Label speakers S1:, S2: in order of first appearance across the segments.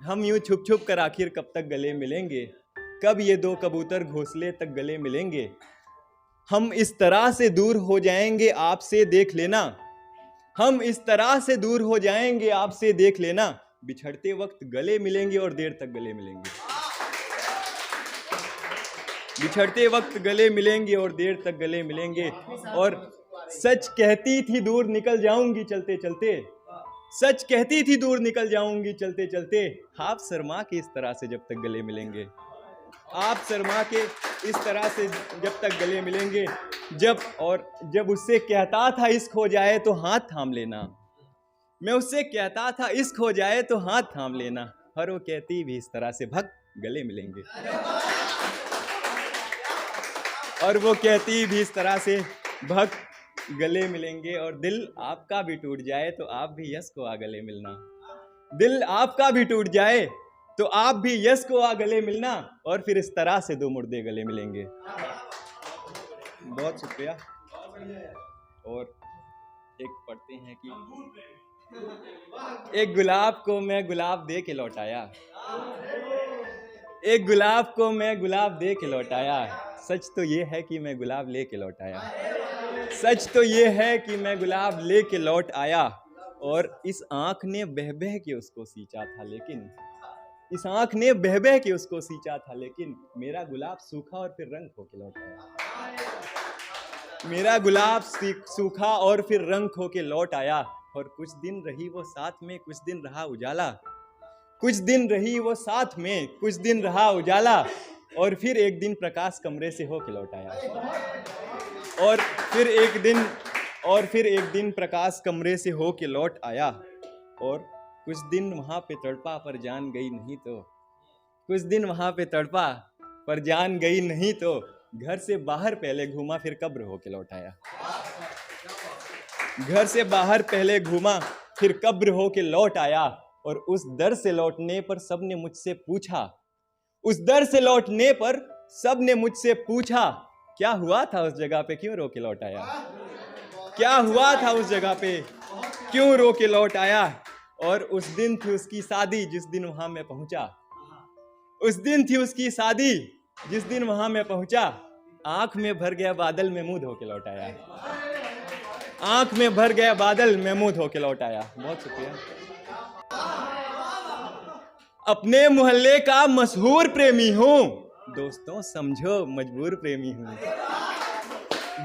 S1: हम यूं छुप छुप कर आखिर कब तक गले मिलेंगे, कब ये दो कबूतर घोंसले तक गले मिलेंगे। हम इस तरह से दूर हो जाएंगे आपसे देख लेना, हम इस तरह से दूर हो जाएंगे आपसे देख लेना, बिछड़ते वक्त गले मिलेंगे और देर तक गले मिलेंगे। बिछड़ते वक्त गले मिलेंगे और देर तक गले मिलेंगे। और सच कहती थी दूर निकल जाऊंगी चलते चलते, सच कहती थी दूर निकल जाऊंगी चलते चलते। आप शर्मा के इस तरह से जब तक गले मिलेंगे, आप शर्मा के इस तरह से जब तक गले मिलेंगे। जब उससे कहता था इश्क हो जाए तो हाथ थाम लेना, मैं उससे कहता था इश्क हो जाए तो हाथ थाम लेना, और वो कहती भी इस तरह से भग गले मिलेंगे। और वो कहती भी इस तरह से भग गले मिलेंगे। और दिल आपका भी टूट जाए तो आप भी यश को आ गले मिलना, दिल आपका भी टूट जाए तो आप भी यश को आ गले मिलना, और फिर इस तरह से दो मुर्दे गले मिलेंगे। बहुत शुक्रिया। और एक पढ़ते हैं कि एक गुलाब को मैं गुलाब दे के लौटाया, एक गुलाब को मैं गुलाब दे के लौटाया, सच तो ये है कि मैं गुलाब ले के लौट आया, सच तो ये है कि मैं गुलाब ले के लौट आया। और इस आंख ने बह बह के उसको सींचा था, लेकिन इस आंख ने बह बह के उसको सींचा था, लेकिन मेरा गुलाब सूखा और फिर रंग खो के लौट आया, मेरा गुलाब सूखा और फिर रंग खो के लौट आया। और कुछ दिन रही वो साथ में, कुछ दिन रहा उजाला, कुछ दिन रही वो साथ में, कुछ दिन रहा उजाला, और फिर एक दिन प्रकाश कमरे से हो के लौट आया। और फिर एक दिन प्रकाश कमरे से हो के लौट आया। और कुछ दिन वहां पे तड़पा पर जान गई नहीं तो, कुछ दिन वहां पे तड़पा पर जान गई नहीं तो, घर से बाहर पहले घूमा फिर कब्र हो के लौट आया, घर से बाहर पहले घूमा फिर कब्र हो के लौट आया। और उस दर से लौटने पर सबने मुझसे पूछा, उस दर से लौटने पर सबने मुझसे पूछा, क्या हुआ था उस जगह पे क्यों रो के लौट आया, क्या हुआ था उस जगह पे क्यों रो के लौट आया। और उस दिन थी उसकी शादी जिस दिन वहां मैं पहुंचा, उस दिन थी उसकी शादी जिस दिन वहां मैं पहुंचा, आंख में भर गया बादल में मुंह धो के लौट आया, आंख में भर गया बादल में मुंह धो के लौट आया। बहुत शुक्रिया। अपने मोहल्ले का मशहूर प्रेमी हूँ, दोस्तों समझो मजबूर प्रेमी हूँ,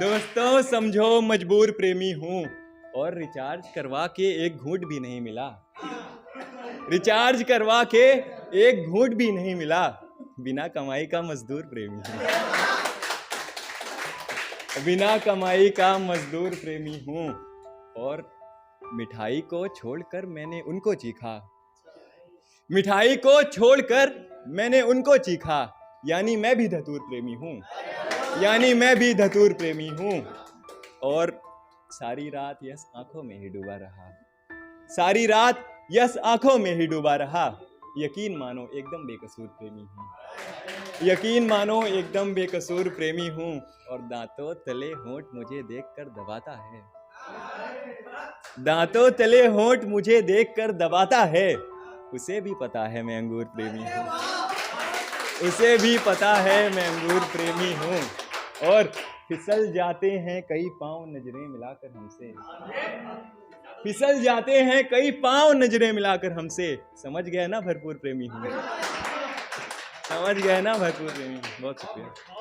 S1: दोस्तों समझो मजबूर प्रेमी हूँ। और रिचार्ज करवा के एक घूंट भी नहीं मिला, रिचार्ज करवा के एक घूंट भी नहीं मिला, बिना कमाई का मजदूर प्रेमी हूँ, बिना कमाई का मजदूर प्रेमी हूँ। और मिठाई को छोड़कर मैंने उनको चीखा, मिठाई को छोड़कर मैंने उनको चीखा, यानी मैं भी धतूर प्रेमी हूँ, यानी मैं भी धतूर प्रेमी हूँ। और सारी रात यस आंखों में ही डूबा रहा, सारी रात यस आंखों में ही डूबा रहा, यकीन मानो एकदम बेकसूर प्रेमी हूँ, यकीन मानो एकदम बेकसूर प्रेमी हूँ। और दांतों तले होंठ मुझे देखकर दबाता है, दांतों तले होंठ मुझे देखकर दबाता है, उसे भी पता है मैं अंगूर प्रेमी हूँ, उसे भी पता है मैं अंगूर प्रेमी हूँ। और फिसल जाते हैं कई पांव नजरें मिलाकर हमसे, फिसल जाते हैं कई पांव नजरें मिलाकर हमसे, समझ गए ना भरपूर प्रेमी हूँ, समझ गए ना भरपूर प्रेमी हूँ। बहुत शुक्रिया।